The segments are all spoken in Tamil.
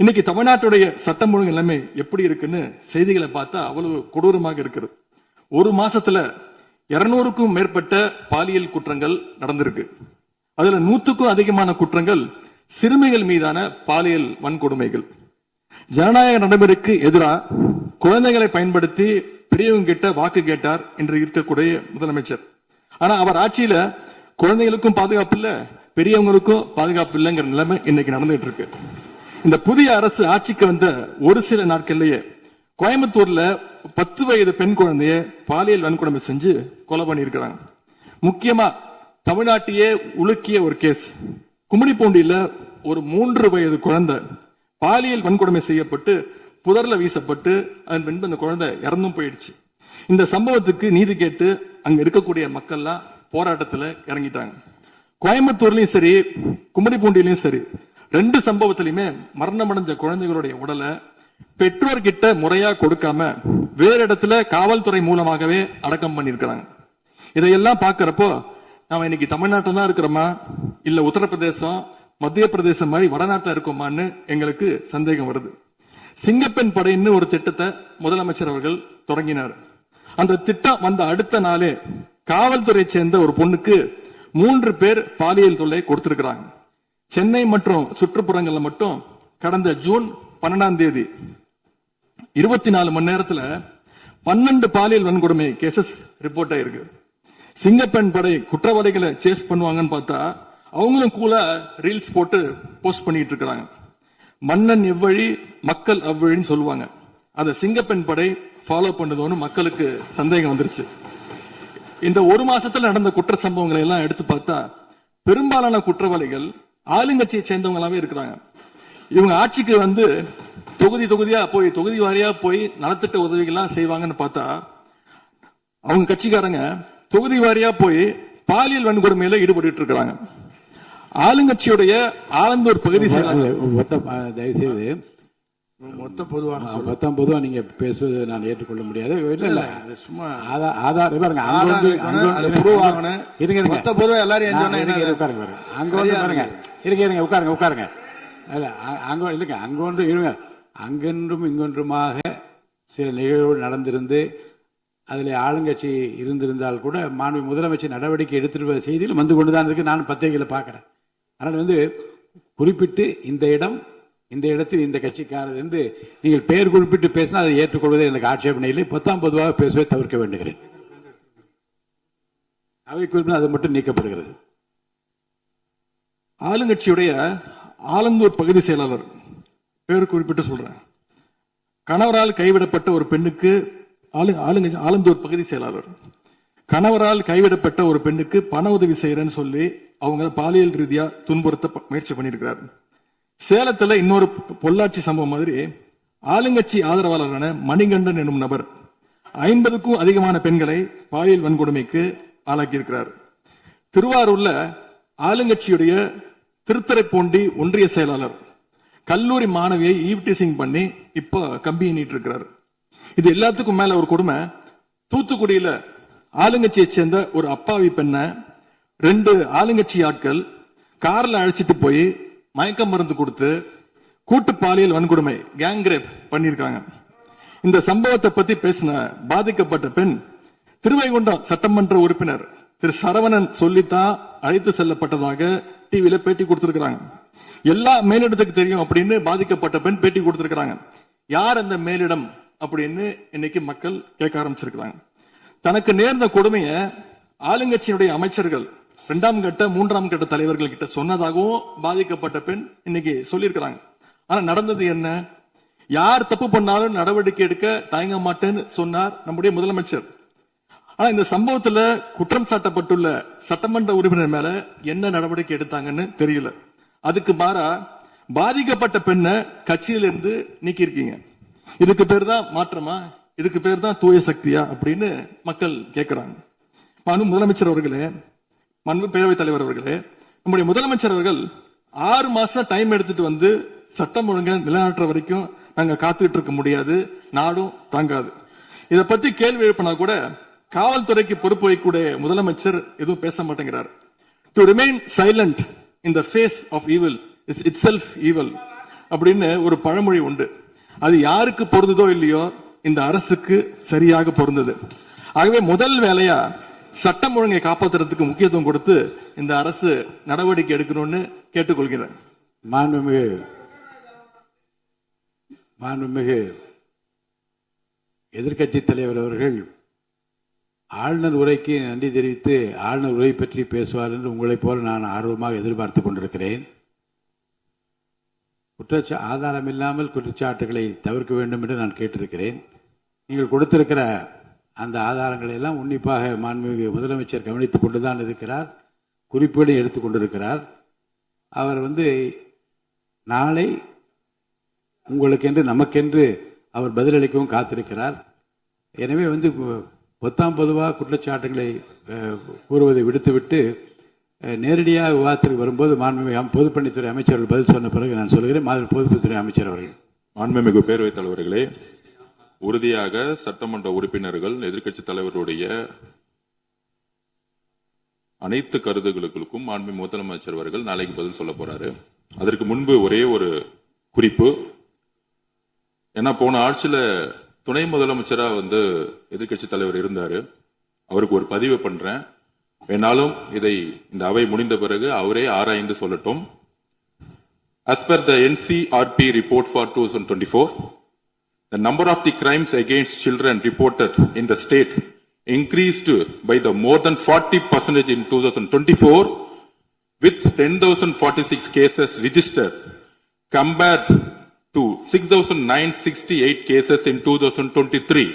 இன்னைக்கு தமிழ்நாட்டுடைய சட்டம் ஒழுங்கு நிலைமை எப்படி இருக்குன்னு செய்திகளை பார்த்தா அவ்வளவு கொடூரமாக இருக்கிறது. ஒரு மாசத்துல 200க்கும் மேற்பட்ட பாலியல் குற்றங்கள் நடந்திருக்கு. அதுல 100க்கும் அதிகமான குற்றங்கள் சிறுமிகள் மீதான பாலியல் வன்கொடுமைகள். ஜனநாயக நடைமுறைக்கு எதிராக குழந்தைகளை பயன்படுத்தி பெரியவங்க கிட்ட வாக்கு கேட்டார் என்று இருக்கக்கூடிய முதலமைச்சர். ஆனா அவர் ஆட்சியில குழந்தைகளுக்கும் பாதுகாப்பு இல்ல, பெரியவங்களுக்கும் பாதுகாப்பு இல்லைங்கிற நிலைமை இன்னைக்கு நடந்துட்டு இருக்கு. இந்த புதிய அரசு ஆட்சிக்கு வந்த ஒரு சில நாட்கள்லயே கோயம்புத்தூர்ல 10 வயது பெண் குழந்தைய பாலியல் வன்கொடுமை செஞ்சு கொலை பண்ணியிருக்கிறாங்க. முக்கியமா தமிழ்நாட்டையே உலுக்கிய ஒரு கேஸ், கும்மிடிப்பூண்டியில ஒரு 3 வயது குழந்தை பாலியல் வன்கொடுமை செய்யப்பட்டு புதர்ல வீசப்பட்டு அதன் பின்பு அந்த குழந்தை இறந்தும் போயிடுச்சு. இந்த சம்பவத்துக்கு நீதி கேட்டு அங்க இருக்கக்கூடிய மக்கள்லாம் போராட்டத்துல இறங்கிட்டாங்க. கோயம்புத்தூர்லயும் சரி, கும்மிடிப்பூண்டியிலும் சரி, 2 சம்பவத்திலுமே மரணமடைஞ்ச குழந்தைகளுடைய உடலை பெற்றோர்கிட்ட முறையா கொடுக்காம வேற இடத்துல காவல்துறை மூலமாகவே அடக்கம் பண்ணிருக்கிறாங்க. இதையெல்லாம் பாக்குறப்போ நாம இன்னைக்கு தமிழ்நாட்டில் தான் இருக்கிறோமா, இல்ல உத்தரப்பிரதேசம், மத்திய பிரதேசம் மாதிரி வடநாட்டில் இருக்கோமான்னு எங்களுக்கு சந்தேகம் வருது. சிங்கப்பெண் படைன்னு ஒரு திட்டத்தை முதலமைச்சர் அவர்கள் தொடங்கினார். அந்த திட்டம் வந்த அடுத்த நாளே காவல்துறை சேர்ந்த ஒரு பொண்ணுக்கு 3 பேர் பாலியல் தொல்லை கொடுத்திருக்கிறாங்க. சென்னை மற்றும் சுற்றுப்புறங்கள்ல மட்டும் கடந்த ஜூன் 12ஆம் தேதி 24 மணி நேரத்துல 12 பாலியல் வன்கொடுமை கேசஸ் ரிப்போர்ட் ஆயிருக்கு. சிங்கப்பெண் படை குற்றவாளிகளை சேஸ் பண்ணுவாங்கன்னு பார்த்தா அவங்களும் கூட ரீல்ஸ் போட்டு போஸ்ட் பண்ணிட்டு இருக்காங்க. மன்னன் எவ்வழி மக்கள் அவ்வழின்னு சொல்லுவாங்க. அதை சிங்கப்பெண் படை ஃபாலோ பண்ணுதோன்னு மக்களுக்கு சந்தேகம் வந்துருச்சு. இந்த ஒரு மாசத்துல நடந்த குற்ற சம்பவங்களை எல்லாம் எடுத்து பார்த்தா பெரும்பாலான குற்றவாளிகள் ஆளுங்கட்சியை சேர்ந்தவங்களாவே இருக்கிறாங்க. இவங்க ஆட்சிக்கு வந்து தொகுதி வாரியா போய் நலத்திட்ட உதவிகள்லாம் செய்வாங்கன்னு பார்த்தா அவங்க கட்சிக்காரங்க தொகுதி வாரியா போய் பாலியல் வன்கொடுமையில ஈடுபட்டு இருக்கிறாங்க. ஆளுங்கட்சியுடைய ஆலந்தூர் பகுதி தயவுசெய்து பொதுவா நீங்க பேசுவது நான் ஏற்றுக்கொள்ள முடியாது. இல்ல சும்மா ஆதார் பாருங்க, உட்காருங்க. அங்கொன்று இருங்க, அங்கொன்றும் இங்கொன்றுமாக சில நிகழ்வுகள் நடந்திருந்து அதில் ஆளுங்கட்சி இருந்திருந்தால் கூட மாண்பு முதலமைச்சர் நடவடிக்கை எடுத்துட்டு செய்தியில் வந்து கொண்டுதான் இருக்கு. நான் பத்திரிகையில் பார்க்கிறேன். அதனால் குறிப்பிட்டு இந்த இடத்தில் இந்த கட்சிக்காரர் என்று நீங்கள் பெயர் குறிப்பிட்டு பேசினா அதை ஏற்றுக்கொள்வதை எனக்கு ஆட்சேபனை இல்லை. பொதுவாக பேசுவதை தவிர்க்க வேண்டுகிறேன். அவை குறிப்பிட்டு அது மட்டும் நீக்கப்படுகிறது. ஆளுங்கட்சியுடைய ஆலந்தூர் பகுதி செயலாளர் பேர் குறிப்பிட்டு சொல்றேன். கணவரால் கைவிடப்பட்ட ஒரு பெண்ணுக்கு ஆலந்தூர் பகுதி செயலாளர் கணவரால் கைவிடப்பட்ட ஒரு பெண்ணுக்கு பண உதவி செய்யறேன்னு சொல்லி அவங்க பாலியல் ரீதியா துன்புறுத்த முயற்சி பண்ணியிருக்கிறார். சேலத்துல இன்னொரு பொள்ளாச்சி சம்பவம் மாதிரி ஆளுங்கட்சி ஆதரவாளரான மணிகண்டன் என்னும் நபர் 50க்கும் அதிகமான பெண்களை பாலியல் வன்கொடுமைக்கு ஆளாக்கியிருக்கிறார். திருவாரூர்ல ஆளுங்கட்சியுடைய திருத்துறைப்பூண்டி ஒன்றிய செயலாளர் கல்லூரி மாணவியை ஈவ்டீசிங் பண்ணி இப்ப கம்பி எண்ணிட்டு இருக்கிறார். இது எல்லாத்துக்கும் மேல ஒரு கொடுமை, தூத்துக்குடியில ஆளுங்கட்சியை சேர்ந்த ஒரு அப்பாவி பெண்ணை 2 ஆளுங்கட்சி ஆட்கள் கார்ல அழைச்சிட்டு போய் மயக்க மருந்து கொடுத்து கூட்டு பாலியல் வன்கொடுமை கேங் ரேப் பண்ணிருக்காங்க. இந்த சம்பவத்தை பத்தி பேசின பாதிக்கப்பட்ட பெண் திருவைகுண்டம் சட்டமன்ற உறுப்பினர் திரு சரவணன் சொல்லித்தான் அழைத்து செல்லப்பட்டதாக டிவியில பேட்டி கொடுத்திருக்கிறாங்க. எல்லா மேலிடத்துக்கு தெரியும் அப்படின்னு பாதிக்கப்பட்ட பெண் பேட்டி கொடுத்திருக்கிறாங்க. யார் அந்த மேலிடம் அப்படின்னு இன்னைக்கு மக்கள் கேட்க ஆரம்பிச்சிருக்கிறாங்க. தனக்கு நேர்ந்த கொடுமையை ஆளுங்கட்சியினுடைய அமைச்சர்கள் 2ஆம் கட்ட 3ஆம் கட்ட தலைவர்கள் கிட்ட சொன்னதாகவும் பாதிக்கப்பட்ட பெண் இன்னைக்கு சொல்லியிருக்கிறாங்க. ஆனா நடந்தது என்ன? யார் தப்பு பண்ணாலும் நடவடிக்கை எடுக்க தயங்க மாட்டேன்னு சொன்னார் நம்முடைய முதலமைச்சர். ஆனா இந்த சம்பவத்துல குற்றம் சாட்டப்பட்டுள்ள சட்டமன்ற உறுப்பினர் மேல என்ன நடவடிக்கை எடுத்தாங்கன்னு தெரியல. அதுக்கு மாறா பாதிக்கப்பட்ட பெண்ணை கட்சியிலிருந்து நீக்கி இருக்கீங்க. இதுக்கு பேர் தான் மாற்றமா? இதுக்கு பேர் தான் தூய சக்தியா அப்படின்னு மக்கள் கேட்கிறாங்க. முதலமைச்சர் அவர்களே, பேரவைத் தலைவர் அவர்களே, நம்முடைய முதலமைச்சர் அவர்கள் 6 மாசம் டைம் எடுத்துட்டு வந்து சட்டம் ஒழுங்கை நிலைநாட்டுற வரைக்கும் நாங்க காத்துக்கிட்டு இருக்க முடியாது, நாடும் தாங்காது. இதை பத்தி கேள்வி எழுப்பினா கூட காவல்துறைக்கு பொறுப்பு வைக்கக்கூடிய முதலமைச்சர் எதுவும் பேச மாட்டேங்கிறார். To remain silent in the face of evil is itself evil. அப்படின்னு ஒரு பழமொழி உண்டு. அது யாருக்கு பொருந்ததோ இல்லையோ இந்த அரசுக்கு சரியாக பொருந்தது. ஆகவே முதல் வேலையா சட்டம் ஒழுங்கை காப்பாற்றுறதுக்கு முக்கியத்துவம் கொடுத்து இந்த அரசு நடவடிக்கை எடுக்கணும்னு கேட்டுக்கொள்கிறேன். மாண்புமிகு எதிர்க்கட்சி தலைவர் அவர்கள் ஆளுநர் உரைக்கு நன்றி தெரிவித்து ஆளுநர் உரை பற்றி பேசுவார் என்று உங்களைப் போல நான் ஆர்வமாக எதிர்பார்த்துக் கொண்டிருக்கிறேன். ஆதாரம் இல்லாமல் குற்றச்சாட்டுகளை தவிர்க்க வேண்டும் என்று நான் கேட்டிருக்கிறேன். நீங்கள் கொடுத்திருக்கிற அந்த ஆதாரங்களை எல்லாம் உன்னிப்பாக மாண்புமிகு முதலமைச்சர் கவனித்துக் கொண்டுதான் இருக்கிறார், குறிப்பீடு எடுத்துக் கொண்டிருக்கிறார். அவர் நாளை உங்களுக்கென்று நமக்கென்று அவர் பதிலளிக்கவும் காத்திருக்கிறார். எனவே பொதுவாக குற்றச்சாட்டுகளை கூறுவதை விடுத்துவிட்டு நேரடியாக விவாதத்திற்கு வரும்போது மாண்புமிகு பொதுப்பணித்துறை அமைச்சர்கள் பதில் சொன்ன பிறகு நான் சொல்கிறேன். பொதுப்பணித்துறை அமைச்சர் அவர்கள். மாண்புமிகு பேரவைத் தலைவர்களே, உறுதியாக சட்டமன்ற உறுப்பினர்கள் எதிர்க்கட்சி தலைவருடைய அனைத்து கருத்துகளுக்கும் மாண்புமிகு முதலமைச்சர் அவர்கள் நாளைக்கு பதில் சொல்ல போறாரு. அதற்கு முன்பு ஒரே ஒரு குறிப்பு. ஏன்னா போன ஆட்சியில துணை முதலமைச்சரா எதிர்க்கட்சி தலைவர் இருந்தாரு. அவருக்கு ஒரு பதிவு பண்றேன், வேணாலும் இதை இந்த அவை முடிந்த பிறகு அவரே ஆராய்ந்து சொல்லட்டும். As per the NCRP report for 2024, the number of the crimes against children reported in the state increased by the more than 40% in 2024, with 10,046 cases registered compared to 6,968 cases in 2023.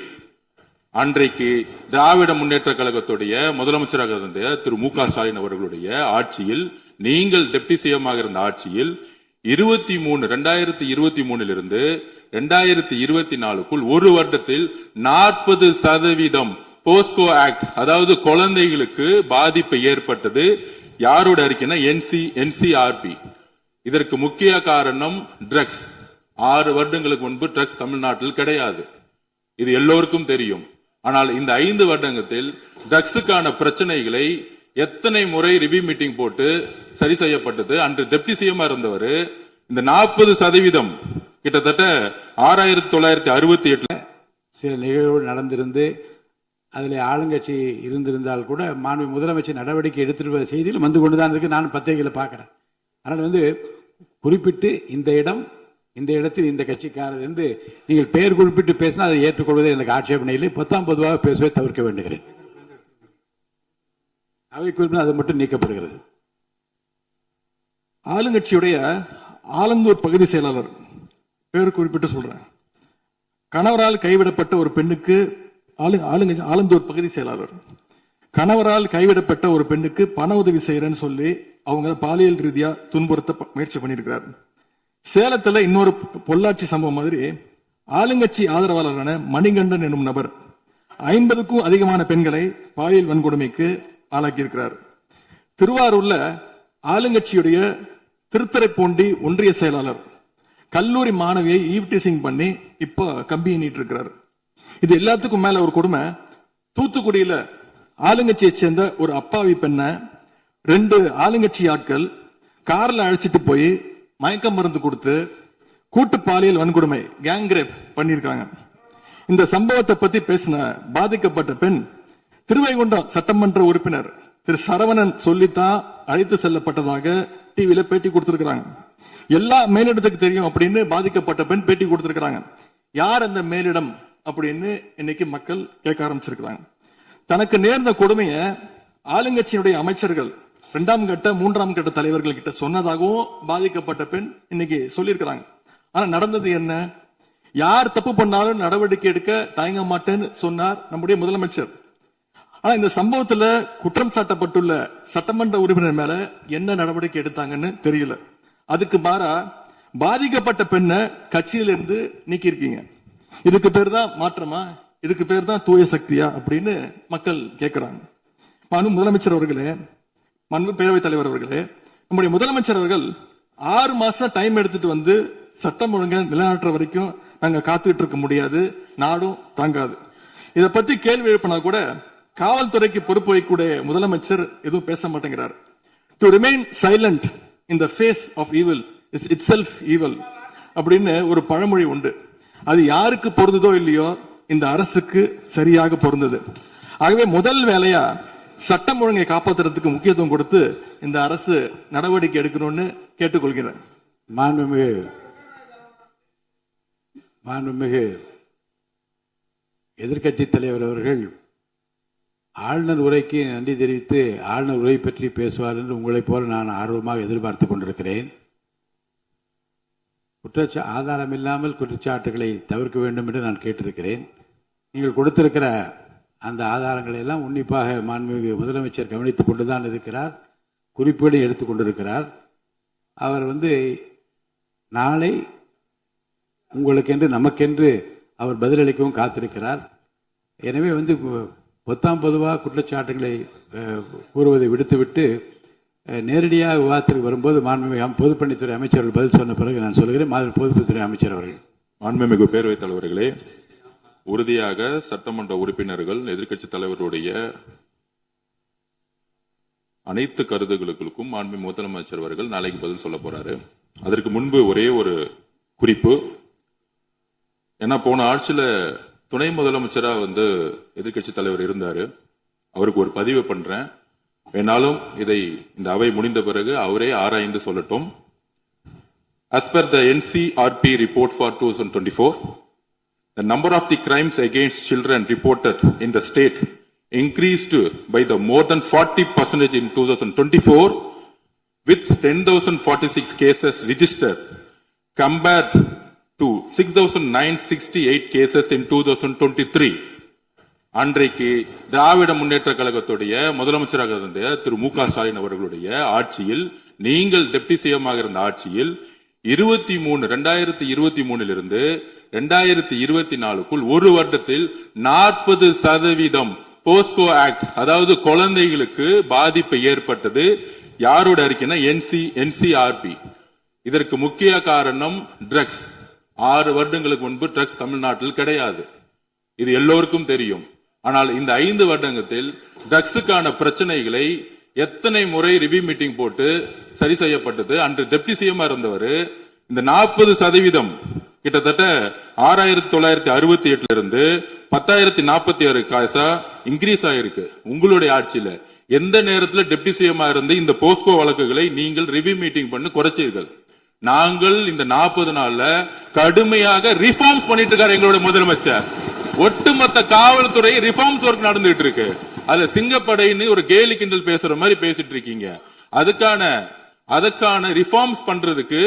அன்றைக்கு திராவிட முன்னேற்ற கழகத்துடைய முதலமைச்சராக இருந்த திரு மு.க. ஸ்டாலின் அவர்களுடைய ஆட்சியில், நீங்கள் டெப்டி சிஎம்மாக இருந்த ஆட்சியில் 2023 இருந்து 2024 ஒரு வருடத்தில் 40% போஸ்கோ ஆக்ட், அதாவது குழந்தைகளுக்கு பாதிப்பு ஏற்பட்டது. யாரோட அறிக்கைன்னா NCRP. இதற்கு முக்கிய காரணம் ட்ரக்ஸ். 6 வருடங்களுக்கு முன்பு ட்ரக்ஸ் தமிழ்நாட்டில் கிடையாது, இது எல்லோருக்கும் தெரியும். ஆனால் இந்த 5 வருடத்தில் ட்ரக்ஸுக்கான பிரச்சனைகளை எத்தனை முறை ரிவ்யூ மீட்டிங் போட்டு சரி செய்யப்பட்டது. அன்று டெப்டி சிஎம் இருந்தவர் இந்த 40% கிட்டத்தட்ட 6,968 சில நிகழ்வுகள் நடந்திருந்து அதில் ஆளுங்கட்சி இருந்திருந்தால் கூட மாண்பு முதலமைச்சர் நடவடிக்கை எடுத்துட்டு செய்தியில் வந்து கொண்டுதான் இருக்கு. நான் பத்திரிகையில் பார்க்கிறேன். அதனால் குறிப்பிட்டு இந்த இடத்தில் இந்த கட்சிக்காரர் என்று நீங்கள் பெயர் குறிப்பிட்டு பேசினா அதை ஏற்றுக்கொள்வதை எனக்கு ஆட்சேபனை இல்லை. பொதுவாக பேசுவதை தவிர்க்க வேண்டுகிறேன். அவை குறிப்பிட்டு அது மட்டும் நீக்கப்படுகிறது. ஆளுங்கட்சியுடைய ஆலந்தூர் பகுதி செயலாளர் பேர் குறிப்பிட்டு சொல்றேன். கணவரால் கைவிடப்பட்ட ஒரு பெண்ணுக்கு ஆலந்தூர் பகுதி செயலாளர் கணவரால் கைவிடப்பட்ட ஒரு பெண்ணுக்கு பண உதவி செய்யறேன்னு சொல்லி அவங்க பாலியல் ரீதியா துன்புறுத்த முயற்சி பண்ணியிருக்கிறார். சேலத்துல இன்னொரு பொள்ளாச்சி சம்பவம் மாதிரி ஆளுங்கட்சி ஆதரவாளரான மணிகண்டன் என்னும் நபர் 50க்கும் அதிகமான பெண்களை பாலியல் வன்கொடுமைக்கு ஆளாக்கியிருக்கிறார். திருவாரூர்ல ஆளுங்கட்சியுடைய திருத்துறைப்பூண்டி ஒன்றிய செயலாளர் கல்லூரி மாணவியை ஈவ்டீசிங் பண்ணி இப்ப கம்பி எண்ணிட்டு இருக்கிறார். இது எல்லாத்துக்கும் மேல ஒரு கொடுமை, தூத்துக்குடியில ஆளுங்கட்சியை சேர்ந்த ஒரு அப்பாவி பெண்ணை 2 ஆளுங்கட்சி ஆட்கள் கார்ல அழைச்சிட்டு போய் மயக்க மருந்து கொடுத்து கூட்டு பாலியல் வன்கொடுமை கேங் ரேப் பண்ணிருக்காங்க. இந்த சம்பவத்தை பத்தி பேசின பாதிக்கப்பட்ட பெண் திருவைகுண்டம் சட்டமன்ற உறுப்பினர் திரு சரவணன் சொல்லித்தான் அழைத்து செல்லப்பட்டதாக டிவியில பேட்டி கொடுத்திருக்கிறாங்க. எல்லா மேலிடத்துக்கு தெரியும் அப்படின்னு பாதிக்கப்பட்ட பெண் பேட்டி கொடுத்திருக்கிறாங்க. யார் அந்த மேலிடம் அப்படின்னு இன்னைக்கு மக்கள் கேட்க ஆரம்பிச்சிருக்கிறாங்க. தனக்கு நேர்ந்த கொடுமையை ஆளுங்கட்சியினுடைய அமைச்சர்கள் 2ஆம் கட்ட 3ஆம் கட்ட தலைவர்கள் கிட்ட சொன்னதாகவும் பாதிக்கப்பட்ட பெண் இன்னைக்கு சொல்லியிருக்கிறாங்க. ஆனா நடந்தது என்ன? யார் தப்பு பண்ணாலும் நடவடிக்கை எடுக்க தயங்க மாட்டேன்னு சொன்னார் நம்முடைய முதலமைச்சர். ஆனா இந்த சம்பவத்துல குற்றம் சாட்டப்பட்டுள்ள சட்டமன்ற உறுப்பினர் மேல என்ன நடவடிக்கை எடுத்தாங்கன்னு தெரியல. அதுக்கு மாறா பாதிக்கப்பட்ட பெண்ணை கட்சியிலிருந்து நீக்கி இருக்கீங்க. இதுக்கு பேர் தான் மாற்றமா? இதுக்கு பேர் தான் தூய சக்தியா அப்படின்னு மக்கள் கேட்கிறாங்க. முதலமைச்சர் அவர்களே, பேரவைத் தலைவர் அவர்களே, நம்முடைய முதலமைச்சர் அவர்கள் 6 மாசம் டைம் எடுத்துட்டு சட்டம் ஒழுங்கை நிலைநாட்டுற வரைக்கும் நாங்க காத்துட்டு இருக்க முடியாது, நாடும் தாங்காது. இத பத்தி கேள்வி எழுப்பினா கூட காவல்துறைக்கு பொறுப்பு வைக்கக்கூடிய முதலமைச்சர் எதுவும் பேச மாட்டேங்கிறார். To remain silent in the face of evil is itself evil. அப்படின்னு ஒரு பழமொழி உண்டு. அது யாருக்கு பொருந்ததோ இல்லையோ இந்த அரசுக்கு சரியாக பொருந்தது. ஆகவே முதல் வேலையா சட்டம் ஒழுங்கை காப்பாற்றுறதுக்கு முக்கியத்துவம் கொடுத்து இந்த அரசு நடவடிக்கை எடுக்கணும்னு கேட்டுக்கொள்கிறேன். மாண்புமிகு எதிர்க்கட்சி தலைவர் அவர்கள் ஆளுநர் உரைக்கு நன்றி தெரிவித்து ஆளுநர் உரை பற்றி பேசுவார் என்று உங்களைப் போல நான் ஆர்வமாக எதிர்பார்த்துக் கொண்டிருக்கிறேன். ஆதாரம் இல்லாமல் குற்றச்சாட்டுகளை தவிர்க்க வேண்டும் என்று நான் கேட்டிருக்கிறேன். நீங்கள் கொடுத்திருக்கிற அந்த ஆதாரங்களை எல்லாம் உன்னிப்பாக மாண்புமிகு முதலமைச்சர் கவனித்துக் கொண்டுதான் இருக்கிறார், குறிப்பீடு எடுத்துக் கொண்டிருக்கிறார். அவர் நாளை உங்களுக்கென்று நமக்கென்று அவர் பதிலளிக்கவும் காத்திருக்கிறார். எனவே பொதுவாக குற்றச்சாட்டுகளை கூறுவதை விடுத்துவிட்டு நேரடியாக விவாதத்திற்கு வரும்போது மாண்புமிகு பொதுப்பணித்துறை அமைச்சர்கள் பதில் சொன்ன பிறகு நான் சொல்கிறேன். பொதுப்பணித்துறை அமைச்சர் அவர்கள். மாண்புமிகு பேரவைத் தலைவர்களே, உறுதியாக சட்டமன்ற உறுப்பினர்கள் எதிர்க்கட்சி தலைவருடைய அனைத்து கருத்துகளுக்கும் மாண்புமிகு முதலமைச்சர் அவர்கள் நாளைக்கு பதில் சொல்ல போறாரு. அதற்கு முன்பு ஒரே ஒரு குறிப்பு. ஏன்னா போன ஆட்சியில துணை முதலமைச்சரா எதிர்க்கட்சி தலைவர் இருந்தாரு. அவருக்கு ஒரு பதிவு பண்றேன், வேணாலும் இதை இந்த அவை முடிந்த பிறகு அவரே ஆராய்ந்து சொல்லட்டும். As per the NCRP report for 2024, the number of the crimes against children reported in the state increased by the more than 40% in 2024, with 10,046 cases registered compared to 6,968 cases in 2023. அன்றைக்கு திராவிட முன்னேற்ற கழகத்துடைய முதலமைச்சராக இருந்த திரு மு க ஸ்டாலின் அவர்களுடைய ஆட்சியில், நீங்கள் டெப்டி சிஎம்மாக இருந்த ஆட்சியில் 2023 இருந்து 2024 ஒரு வருடத்தில் 40% போஸ்கோ ஆக்ட், அதாவது குழந்தைகளுக்கு பாதிப்பு ஏற்பட்டது. யாரோட அறிக்கைன்னா என்சிஆர்பி. இதற்கு முக்கிய காரணம் ட்ரக்ஸ். 6 வருடங்களுக்கு முன்பு ட்ரக்ஸ் தமிழ்நாட்டில் கிடையாது, இது எல்லோருக்கும் தெரியும். ஆனால் இந்த 5 வருடத்தில் ட்ரக்ஸுக்கான பிரச்சனைகளை எத்தனை முறை ரிவ்யூ மீட்டிங் போட்டு சரி செய்யப்பட்டது. அன்று டெப்டி சிஎம் இருந்தவர் இந்த 40% கிட்டத்தட்ட 6,968 இருந்து 10,046 காசா இன்கிரீஸ் ஆயிருக்கு. உங்களுடைய ஆட்சியில எந்த நேரத்தில் டெப்டி சிஎம் இருந்து இந்த போஸ்கோ வழக்குகளை நீங்கள் ரிவ்யூ மீட்டிங் பண்ணி குறைச்சீர்கள்? நாங்கள் இந்த 40 நாள்ல கடுமையாக ரிஃபார்ம்ஸ் பண்ணிட்டு இருக்காரு எங்களுடைய முதலமைச்சர். ஒட்டுமொத்த காவல்துறை ரிஃபார்ம்ஸ் ஒர்க் நடந்துட்டு இருக்கு. அதுல சிங்கப்படைன்னு ஒரு கேலி கிண்டல் பேசுற மாதிரி பேசிட்டு இருக்கீங்க. அதுக்கான ரிஃபார்ம்ஸ் பண்றதுக்கு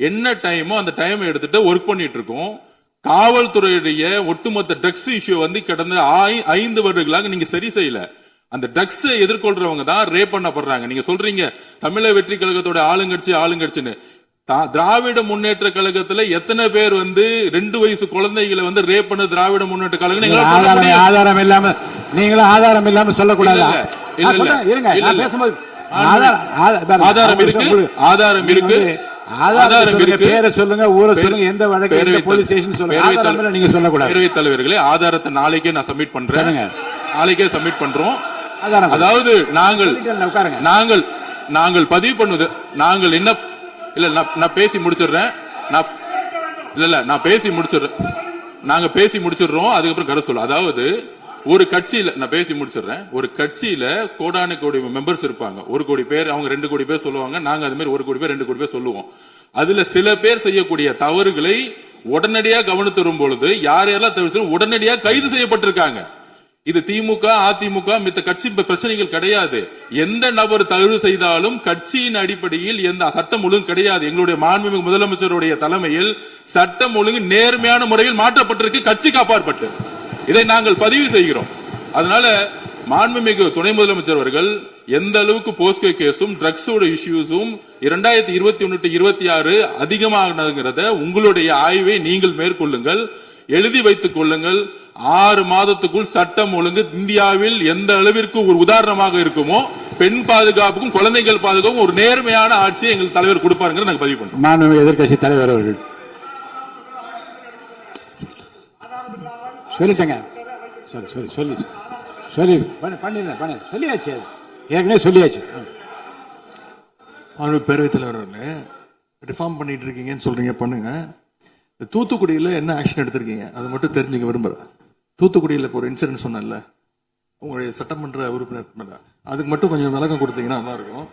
என்ன டைமோ அந்த டைம் எடுத்துட்டு ஒர்க் பண்ணிட்டு இருக்கோம். காவல்துறையுடைய ஒட்டுமொத்த ட்ரக்ஸ் இஷ்யூ கடந்த 5 வருடங்களாக நீங்க சரி செய்யல. அந்த ட்ரக்ஸ் எதிர்கொள்றவங்க தான் ரேப் பண்ணப்படுறாங்க. நீங்க சொல்றீங்க தமிழக வெற்றி கழகத்தோட ஆளுங்கட்சின்னு. திராவிட முன்னேற்ற கழகத்துல எத்தனை பேர் 2 வயசு குழந்தைகளை ரேப் பண்ண திராவிட முன்னேற்ற கழகம் ஆதாரம் இல்லாம நீங்களும் ஆதாரம் இல்லாம சொல்லக்கூடாது. ஆதாரம் இருக்கு. பேரை சொல்லுங்க, ஊரை சொல்லுங்க, எந்த வழக்கு போலீஸ் ஸ்டேஷன் சொல்லுங்க. நீங்க சொல்லக்கூடாது. பேரவைத் தலைவர்களே, ஆதாரத்தை நாளைக்கே நான் சப்மிட் பண்றேன். நாளைக்கே சப்மிட் பண்றோம். அதாவது நாங்கள் பதிவு பண்ணுவது, நாங்கள் என்ன இல்ல நான் பேசி முடிச்சிடுறேன். நாங்க பேசி முடிச்சிடுறோம். அதுக்கப்புறம் கருத்து சொல்ல. அதாவது ஒரு கட்சியில நான் பேசி முடிச்சிடுறேன். ஒரு கட்சியில கோடானு கோடி மெம்பர்ஸ் இருப்பாங்க. 1 கோடி பேர், அவங்க 2 கோடி பேர் சொல்லுவாங்க. நாங்க அது மாதிரி 1 கோடி பேர் 2 கோடி பேர் சொல்லுவோம். அதுல சில பேர் செய்யக்கூடிய தவறுகளை உடனடியாக கவனித்து வரும் பொழுது யார் யாரெல்லாம் தவறு உடனடியாக கைது செய்யப்பட்டிருக்காங்க. இது திமுக அதிமுக மித்த கட்சி பிரச்சனைகள் கிடையாது. எந்த நபர் தவறு செய்தாலும் கட்சியின் அடிப்படையில் எந்த சட்டம் ஒழுங்கு கிடையாது. எங்களுடைய மாண்புமிகு முதலமைச்சருடைய தலைமையில் சட்டம் ஒழுங்கு நேர்மையான முறையில் மாற்றப்பட்டிருக்கு, கட்சிக்கு அப்பாற்பட்டு. இதை நாங்கள் பதிவு செய்கிறோம். அதனால மாண்புமிகு துணை முதலமைச்சர் அவர்கள் எந்த அளவுக்கு போஸ்கோ கேஸும் ட்ரக்ஸோட இஷ்யூஸும் 2021-26 அதிகமாகிறத உங்களுடைய ஆய்வை நீங்கள் மேற்கொள்ளுங்கள், எழுதி வைத்துக் கொள்ளுங்கள். 6 மாதத்துக்குள் சட்டம் ஒழுங்கு இந்தியாவில் எந்த அளவிற்கு ஒரு உதாரணமாக இருக்குமோ பெண் பாதுகாப்புக்கும் குழந்தைகள் பாதுகாப்புக்கும் ஒரு நேர்மையான ஆட்சியை எங்கள் தலைவர் கொடுப்பாருங்க. நாங்கள் பதிவு பண்றோம். மாண்புமிகு எதிர்க்கட்சி தலைவர் அவர்கள் சொல்லிட்டேங்க. சொல்லியாச்சு, ஏற்கனவே சொல்லியாச்சு. பேரவைத் தலைவர் ரிஃபார்ம் பண்ணிட்டு இருக்கீங்கன்னு சொல்றீங்க, பண்ணுங்க. தூத்துக்குடியில என்ன ஆக்ஷன் எடுத்திருக்கீங்க அது மட்டும் தெரிஞ்சுக்க விரும்புறேன். தூத்துக்குடியில இப்போ ஒரு இன்சிடென்ட் சொன்னேன்ல, உங்களுடைய சட்டமன்ற உறுப்பினர் மேல, அதுக்கு மட்டும் கொஞ்சம் விளக்கம் கொடுத்தீங்கன்னா நல்லா இருக்கும்.